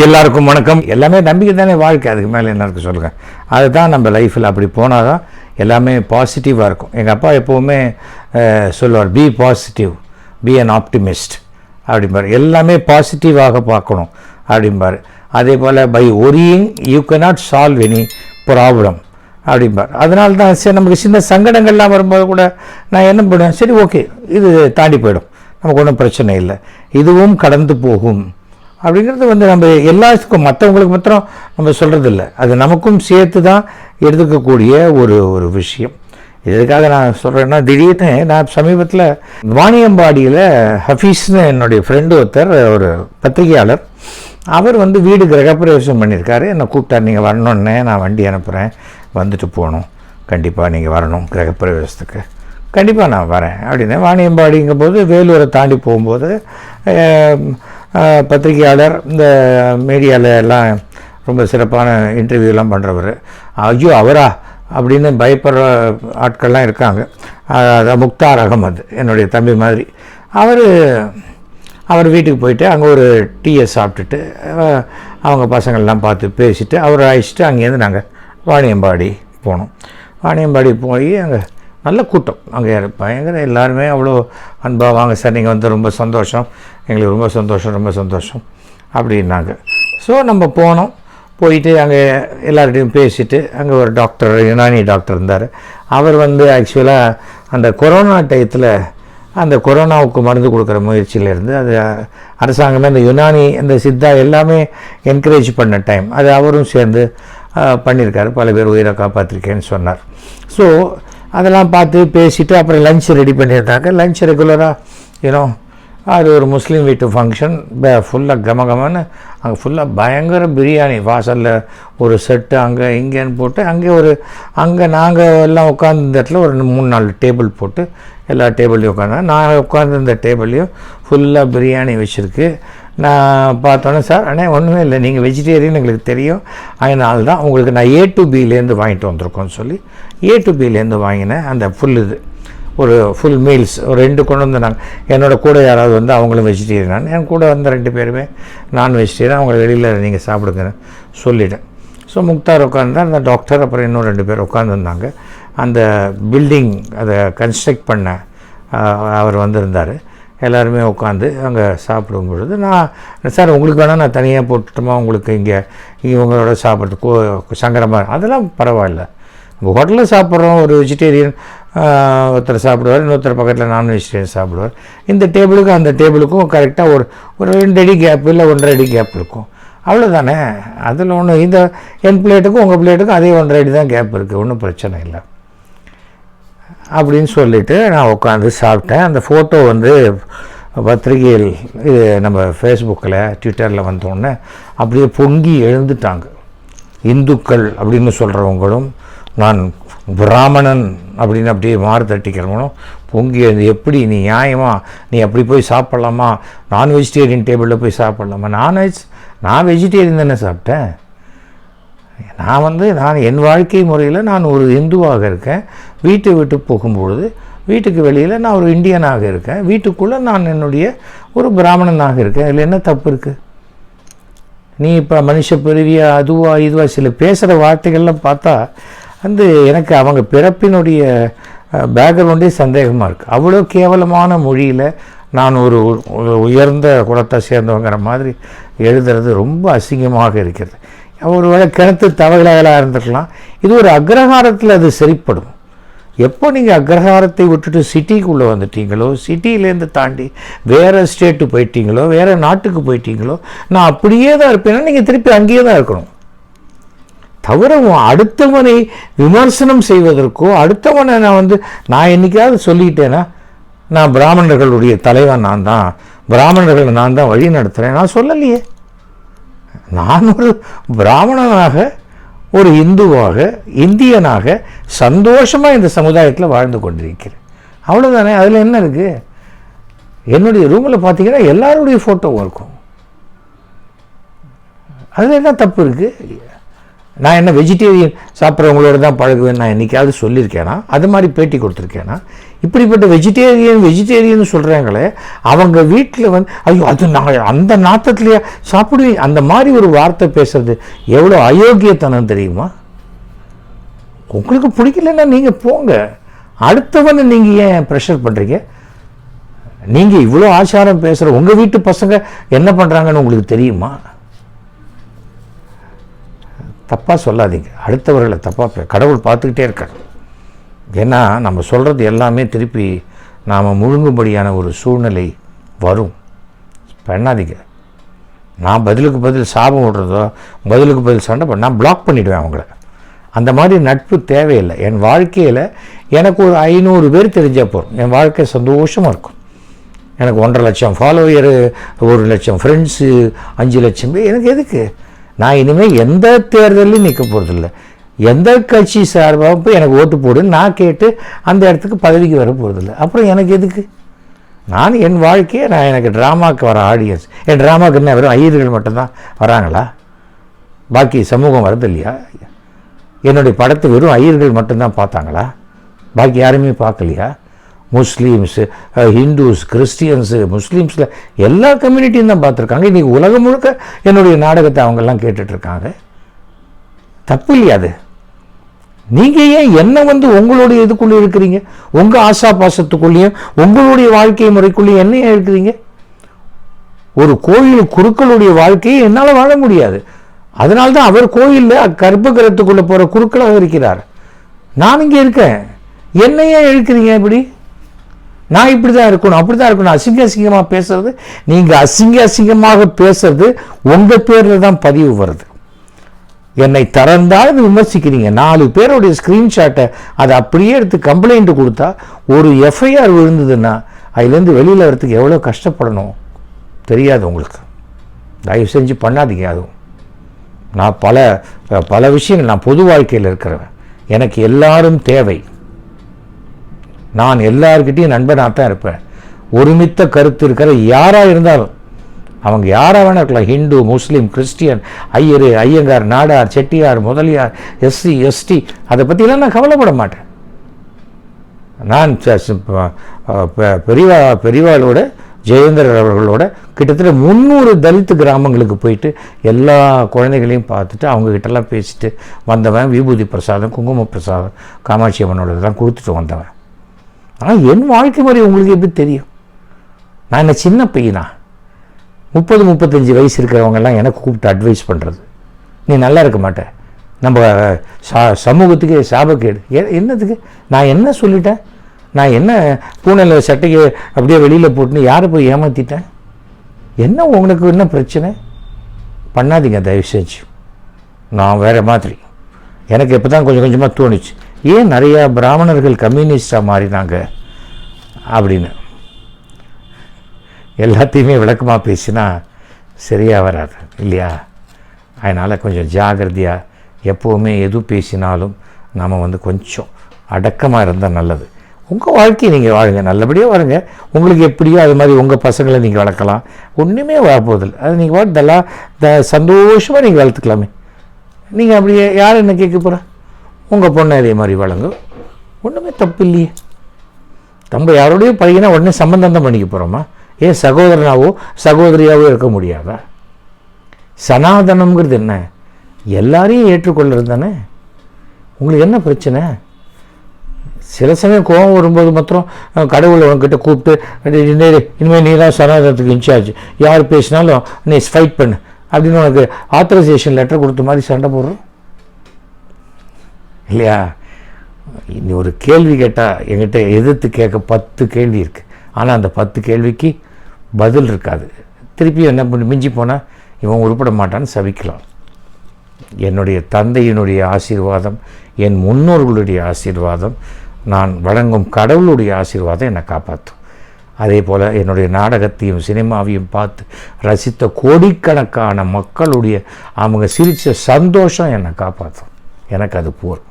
எல்லாருக்கும் வணக்கம். எல்லாமே நம்பிக்கை தானே வாழ்க்கை, அதுக்கு மேலே என்ன இருக்குது சொல்லுங்கள். அதுதான் நம்ம லைஃப்பில் அப்படி போனால் தான் எல்லாமே பாசிட்டிவாக இருக்கும். எங்கள் அப்பா எப்போவுமே சொல்லுவார், be positive, be an optimist அப்படிம்பார். எல்லாமே பாசிட்டிவாக பார்க்கணும் அப்படிம்பார். அதே போல் by worrying you cannot solve any problem அப்படிம்பார். அதனால தான் சரி, நமக்கு சின்ன சங்கடங்கள்லாம் வரும்போது கூட நான் என்ன பண்ணுவேன், சரி ஓகே இது தாண்டி போயிடும், நமக்கு ஒன்றும் பிரச்சனை இல்லை, இதுவும் கடந்து போகும் அப்படிங்கிறது நம்ம எல்லாத்துக்கும் மற்றவங்களுக்கு மாத்திரம் நம்ம சொல்கிறதில்ல, அது நமக்கும் சேர்த்து தான் எடுத்துக்கக்கூடிய ஒரு விஷயம். இதுக்காக நான் சொல்கிறேன்னா, திடீர்னு நான் சமீபத்தில் வாணியம்பாடியில் ஹஃபீஸ்னு என்னுடைய ஃப்ரெண்டு ஒருத்தர், ஒரு பத்திரிகையாளர், அவர் வீடு கிரகப்பிரவேசம் பண்ணியிருக்காரு. என்னை கூப்பிட்டார், நீங்கள் வரணுன்னே நான் வண்டி அனுப்புகிறேன், வந்துட்டு போகணும், கண்டிப்பாக நீங்கள் வரணும் கிரகப்பிரவேசத்துக்கு. கண்டிப்பாக நான் வரேன் அப்படின்னு. வாணியம்பாடிங்கும் போது வேலூரை தாண்டி போகும்போது பத்திரிகையாளர், இந்த மீடியாவில் எல்லாம் ரொம்ப சிறப்பான இன்டர்வியூலாம் பண்ணுறவர். ஐயோ அவரா அப்படின்னு பயப்படுற ஆட்கள்லாம் இருக்காங்க. முக்தார் அகமது என்னுடைய தம்பி மாதிரி. அவர் வீட்டுக்கு போயிட்டு அங்கே ஒரு டீயை சாப்பிட்டுட்டு அவங்க பசங்கள்லாம் பார்த்து பேசிவிட்டு அவரை அழைச்சிட்டு அங்கேருந்து நாங்கள் வாணியம்பாடி போனோம். வாணியம்பாடி போய் அங்கே நல்ல கூட்டம், அங்கே பயங்கர எல்லாருமே அவ்வளோ அன்பாக, வாங்க சார் நீங்கள் ரொம்ப சந்தோஷம், எங்களுக்கு ரொம்ப சந்தோஷம் ரொம்ப சந்தோஷம் அப்படின்னாங்க. ஸோ நம்ம போனோம். போயிட்டு அங்கே எல்லார்கிட்டையும் பேசிவிட்டு அங்கே ஒரு டாக்டர், யுனானி டாக்டர் இருந்தார். அவர் ஆக்சுவலாக அந்த கொரோனா டயத்தில் அந்த கொரோனாவுக்கு மருந்து கொடுக்குற முயற்சியிலேருந்து அது அரசாங்கமே அந்த யுனானி அந்த சித்தா எல்லாமே என்கரேஜ் பண்ண டைம், அது அவரும் சேர்ந்து பண்ணியிருக்காரு. பல பேர் உயிரை காப்பாற்றிருக்கேன்னு சொன்னார். ஸோ அதெல்லாம் பார்த்து பேசிவிட்டு அப்புறம் லஞ்ச் ரெடி பண்ணியிருந்தாங்க. லஞ்ச் ரெகுலராக அது ஒரு முஸ்லீம் வீட்டு ஃபங்க்ஷன், ஃபுல்லாக கமகமன்னு அங்கே ஃபுல்லாக பயங்கர பிரியாணி, வாசலில் ஒரு செட்டு அங்கே இங்கேன்னு போட்டு அங்கே நாங்கள் எல்லாம் உட்காந்துருந்த இடத்துல ஒரு 3-4 டேபிள் போட்டு எல்லா டேபிள்லையும் உட்காந்தேன். நான் உட்காந்துருந்த டேபிள்லையும் ஃபுல்லாக பிரியாணி வச்சுருக்கு. நான் பார்த்தோன்னே, சார் அண்ணே ஒன்றுமே இல்லை, நீங்கள் வெஜிடேரியன் எங்களுக்கு தெரியும், அதனால தான் உங்களுக்கு நான் A to Bலேருந்து வாங்கிட்டு வந்திருக்கோன்னு சொல்லி A to Bலேருந்து வாங்கினேன். அந்த ஃபுல் மீல்ஸ் ஒரு 2 கொண்டு வந்தாங்க. என்னோட கூட யாராவது அவங்களும் வெஜிடேரியன், என் கூட வந்த 2 பேருமே நான் வெஜிடேரியன், அவங்கள வெளியில் நீங்கள் சாப்பிடுங்கன்னு சொல்லிட்டேன். ஸோ முக்தார் உட்காந்து, அந்த டாக்டர், அப்புறம் இன்னும் 2 பேர் உட்காந்துருந்தாங்க. அந்த பில்டிங் அதை கன்ஸ்ட்ரக்ட் பண்ண அவர் வந்திருந்தார். எல்லாருமே உட்காந்து அங்கே சாப்பிடும் பொழுது நான், சார் உங்களுக்கு வேணால் நான் தனியாக போட்டுட்டோமா, உங்களுக்கு இங்கே இவங்களோட சாப்பிட்றதுக்கு சங்கடமாக, அதெல்லாம் பரவாயில்ல, நம்ம ஹோட்டலில் சாப்பிட்றோம், ஒரு வெஜிடேரியன் ஒருத்தர் சாப்பிடுவார், இன்னொருத்தர் பக்கத்தில் நான் வெஜிடேரியன் சாப்பிடுவார். இந்த டேபிளுக்கும் அந்த டேபிளுக்கும் கரெக்டாக ஒரு 2 அடி கேப் இல்லை 1.5 அடி கேப் இருக்கும், அவ்வளோதானே. அதில் ஒன்று, இந்த என் பிளேட்டுக்கும் உங்கள் பிளேட்டுக்கும் அதே 1.5 அடி தான் கேப் இருக்குது, ஒன்றும் பிரச்சனை இல்லை அப்படின்னு சொல்லிவிட்டு நான் உட்காந்து சாப்பிட்டேன். அந்த ஃபோட்டோ பத்திரிகையில், இது நம்ம ஃபேஸ்புக்கில் ட்விட்டரில் வந்தோடனே அப்படியே பொங்கி எழுந்துட்டாங்க. இந்துக்கள் அப்படின்னு சொல்கிறவங்களும், நான் பிராமணன் அப்படின்னு அப்படியே மாறு தட்டிக்கிறவங்களும் பொங்கி எழுந்து, எப்படி நீ நியாயமா, நீ அப்படி போய் சாப்பிட்லாமா, நான் வெஜிடேரியன் டேபிளில் போய் சாப்பிட்லாமா, நான் வெஜிடேரியன் தானே சாப்பிட்டேன். நான் என் வாழ்க்கை முறையில் நான் ஒரு இந்துவாக இருக்கேன், வீட்டை விட்டு போகும்பொழுது வீட்டுக்கு வெளியில் நான் ஒரு இந்தியனாக இருக்கேன், வீட்டுக்குள்ளே நான் என்னுடைய ஒரு பிராமணனாக இருக்கேன். இதில் என்ன தப்பு இருக்குது? நீ இப்போ மனுஷ பிறவியா இதுவா சில பேசுகிற வார்த்தைகள்லாம் பார்த்தா எனக்கு அவங்க பிறப்பினுடைய பேக்ரவுண்டே சந்தேகமாக இருக்குது. அவ்வளோ கேவலமான மொழியில் நான் ஒரு உயர்ந்த குலத்தை சேர்ந்தவங்கிற மாதிரி எழுதுறது ரொம்ப அசிங்கமாக இருக்கிறது. ஒரு வேளை கிணத்து தவளைகளாக இருந்துக்கலாம். இது ஒரு அக்ரஹாரத்தில் அது சரிப்படும். எப்போ நீங்கள் அக்ரஹாரத்தை விட்டுட்டு சிட்டிக்குள்ளே வந்துட்டீங்களோ, சிட்டியிலேருந்து தாண்டி வேறு ஸ்டேட்டு போயிட்டீங்களோ, வேறு நாட்டுக்கு போயிட்டீங்களோ, நான் அப்படியே தான் இருப்பேன்னா நீங்கள் திருப்பி அங்கேயே தான் இருக்கணும். தவிர அடுத்தவனை விமர்சனம் செய்வதற்கோ, அடுத்தவனை நான் என்றைக்காவது சொல்லிக்கிட்டேன்னா, நான் பிராமணர்களுடைய தலைவன், பிராமணர்களை நான் தான் வழி நடத்துகிறேன், நான் சொல்லலையே. நான் ஒரு பிராமணனாக, ஒரு இந்துவாக, இந்தியனாக சந்தோஷமாக இந்த சமுதாயத்தில் வாழ்ந்து கொண்டிருக்கிறேன், அவ்வளோதானே. அதில் என்ன இருக்குது? என்னுடைய ரூமில் பார்த்தீங்கன்னா எல்லாருடைய ஃபோட்டோவும் இருக்கும், அதில் என்ன தப்பு இருக்குது? நான் என்ன வெஜிடேரியன் சாப்பிட்றவங்களோட தான் பழகுவேன் நான் என்றைக்காவது சொல்லியிருக்கேனா? அது மாதிரி பேட்டி கொடுத்துருக்கேனா? இப்படிப்பட்ட வெஜிடேரியன் சொல்கிறாங்களே, அவங்க வீட்டில் வந்து ஐயோ அது நான் அந்த நாட்டத்துலையே சாப்பிடுவேன், அந்த மாதிரி ஒரு வார்த்தை பேசுறது எவ்வளோ அயோக்கியத்தனம் தெரியுமா? உங்களுக்கு பிடிக்கலன்னா நீங்கள் போங்க, அடுத்தவனை நீங்கள் ஏன் ப்ரெஷர் பண்ணுறீங்க? நீங்கள் இவ்வளோ ஆச்சாரம் பேசுகிற உங்கள் வீட்டு பசங்க என்ன பண்ணுறாங்கன்னு உங்களுக்கு தெரியுமா? தப்பாக சொல்லாதீங்க, அடுத்தவர்களை தப்பாக கடவுள் பார்த்துக்கிட்டே இருக்கார். ஏன்னா நம்ம சொல்கிறது எல்லாமே திருப்பி நாம் முழுங்கும்படியான ஒரு சூழ்நிலை வரும். பண்ணாதீங்க. நான் பதிலுக்கு பதில் சாபம் விடுறதோ பதிலுக்கு பதில் சண்டை நான் பிளாக் பண்ணிவிடுவேன் அவங்கள. அந்த மாதிரி நட்பு தேவையில்லை. என் வாழ்க்கையில் எனக்கு ஒரு 500 பேர் தெரிஞ்சால் போகிறோம், என் வாழ்க்கை சந்தோஷமாக இருக்கும். எனக்கு 1.5 லட்சம் ஃபாலோவரு, 1 லட்சம் ஃப்ரெண்ட்ஸு, 5 லட்சம் பேர் எனக்கு எதுக்கு? நான் இனிமேல் எந்த தேர்தலையும் நிற்க போகிறதில்ல. எந்த கட்சி சார்பாக போய் எனக்கு ஓட்டு போடுன்னு நான் கேட்டு அந்த இடத்துக்கு பதவிக்கு வர போகிறதில்ல. அப்புறம் எனக்கு எதுக்கு? நான் என் வாழ்க்கையை எனக்கு ட்ராமாவுக்கு வர ஆடியன்ஸ், என் ட்ராமாவுக்கு என்ன வெறும் ஐயர்கள் மட்டும்தான் வராங்களா? பாக்கி சமூகம் வரது இல்லையா? என்னுடைய படத்தை வெறும் ஐயர்கள் மட்டும்தான் பார்த்தாங்களா? பாக்கி யாருமே பார்க்கலையா? முஸ்லீம்ஸு, ஹிந்துஸ், கிறிஸ்டியன்ஸு, முஸ்லீம்ஸில் எல்லா கம்யூனிட்டியும் தான் பார்த்துருக்காங்க. இன்றைக்கி உலகம் முழுக்க என்னுடைய நாடகத்தை அவங்கெல்லாம் கேட்டுட்ருக்காங்க. தப்பு இல்லையா அது? நீங்கள் ஏன் என்ன வந்து உங்களுடைய இதுக்குள்ளே இருக்கிறீங்க? உங்கள் ஆசா பாசத்துக்குள்ளேயும் உங்களுடைய வாழ்க்கை முறைக்குள்ளேயும் என்ன இருக்கிறீங்க? ஒரு கோயில் குருக்களுடைய வாழ்க்கையை என்னால் வாழ முடியாது. அதனால்தான் அவர் கோயிலில் கர்ப்பகிரகத்துக்குள்ளே போகிற குருக்களாக இருக்கிறார். நான் இங்கே இருக்கேன். என்னையே இழுக்கிறீங்க இப்படி? நான் இப்படி தான் இருக்கணும், அப்படி தான் இருக்கணும், அசிங்கமாக பேசுறது. நீங்கள் அசிங்கமாக பேசுறது உங்கள் பேரில் தான் பதிவு வருது. என்னை திறந்தாலும் விமர்சிக்கிறீங்க. 4 பேருடைய ஸ்க்ரீன்ஷாட்டை அதை அப்படியே எடுத்து கம்ப்ளைண்ட் கொடுத்தா ஒரு எஃப்ஐஆர் விழுந்ததுன்னா அதுலேருந்து வெளியில் வரத்துக்கு எவ்வளோ கஷ்டப்படணும் தெரியாது உங்களுக்கு. தயவு செஞ்சு பண்ணாதீங்க. அதுவும் நான் பல விஷயங்கள், நான் பொது வாழ்க்கையில் இருக்கிறவன், எனக்கு எல்லாரும் தேவை. நான் எல்லார்கிட்டையும் நண்பனாக தான் இருப்பேன். ஒருமித்த கருத்து இருக்கிற யாராக இருந்தாலும், அவங்க யாராக வேணா இருக்கலாம், ஹிந்து, முஸ்லீம், Christian, Iyengar, Nadar, Chettiar, Mudaliar, SC, ST, அதை பற்றிலாம் நான் கவலைப்பட மாட்டேன். நான் பெரியவாளோட ஜெயேந்திரர் அவர்களோட கிட்டத்தட்ட 300 தலித்து கிராமங்களுக்கு போயிட்டு எல்லா குழந்தைகளையும் பார்த்துட்டு அவங்கக்கிட்டலாம் பேசிட்டு வந்தவன். விபூதி பிரசாதம், குங்கும பிரசாதம் காமாட்சி அம்மனோட தான் கொடுத்துட்டு வந்தவன். ஆனால் என் வாழ்க்கை முறை உங்களுக்கு எப்படி தெரியும்? நான் என்ன சின்ன பையனா? 30-35 வயசு இருக்கிறவங்கெல்லாம் எனக்கு கூப்பிட்டு அட்வைஸ் பண்ணுறது, நீ நல்லா இருக்க மாட்டேன், நம்ம சமூகத்துக்கு சாபக்கேடு. என்னதுக்கு? நான் என்ன சொல்லிட்டேன்? நான் என்ன பூனையில் சட்டைக்கு அப்படியே வெளியில் போட்டுன்னு யாரை போய் ஏமாற்றிட்டேன்? என்ன உங்களுக்கு என்ன பிரச்சனை? பண்ணாதீங்க தயவு செஞ்சு. நான் வேறு மாதிரி. எனக்கு இப்போ தான் கொஞ்சம் கொஞ்சமாக தோணுச்சு, ஏன் நிறையா பிராமணர்கள் கம்யூனிஸ்டாக மாறினாங்க அப்படின்னு. எல்லாத்தையுமே விளக்கமாக பேசினா சரியாக வராது இல்லையா? அதனால் கொஞ்சம் ஜாகிரதையாக எப்போவுமே எது பேசினாலும் நாம் வந்து கொஞ்சம் அடக்கமாக இருந்தால் நல்லது. உங்கள் வாழ்க்கையை நீங்கள் வாழுங்க, நல்லபடியாக வாழுங்க. உங்களுக்கு எப்படியோ அது மாதிரி உங்கள் பசங்களை நீங்கள் வளர்க்கலாம். ஒன்றுமே வரப்போதில்லை. அது நீங்கள் வாழ்த்தலாம், சந்தோஷமாக நீங்கள் வளர்த்துக்கலாமே. நீங்கள் அப்படியே யார் என்ன கேட்க போகிறா? உங்கள் பொண்ணை அதே மாதிரி வழங்கும், ஒன்றுமே தப்பு இல்லையே. நம்ம யாரோடையும் பழகினா உடனே சம்பந்தம் தான் பண்ணிக்க போகிறோமா? ஏன் சகோதரனாவோ சகோதரியாவோ இருக்க முடியாதா? சனாதனம்ங்கிறது என்ன? எல்லாரையும் ஏற்றுக்கொள்கிறது தானே. உங்களுக்கு என்ன பிரச்சனை? சில சமயம் கோபம் வரும்போது மாத்திரம் கடவுளை உங்ககிட்ட கூப்பிட்டு இனிமேல் நீ தான் சனாதனத்துக்கு இன்சார்ஜ், யார் பேசினாலும் நீ ஃபைட் பண்ணு அப்படின்னு உனக்கு ஆத்தரைசேஷன் லெட்டர் கொடுத்த மாதிரி சண்டை போடுறோம் இல்லையா? இன்னி ஒரு கேள்வி கேட்டால் என்கிட்ட எதிர்த்து கேட்க 10 கேள்வி இருக்குது. ஆனால் அந்த 10 கேள்விக்கு பதில் இருக்காது. திருப்பி என்ன பண்ணி மிஞ்சி போனால் இவன் உருப்பட மாட்டான்னு சபிக்கலாம். என்னுடைய தந்தையினுடைய ஆசீர்வாதம், என் முன்னோர்களுடைய ஆசீர்வாதம், நான் வழங்கும் கடவுளுடைய ஆசீர்வாதம் என்னை காப்பாற்றும். அதே போல் என்னுடைய நாடகத்தையும் சினிமாவையும் பார்த்து ரசித்த கோடிக்கணக்கான மக்களுடைய அவங்க சிரித்த சந்தோஷம் என்னை காப்பாற்றும். எனக்கு அது போதும்.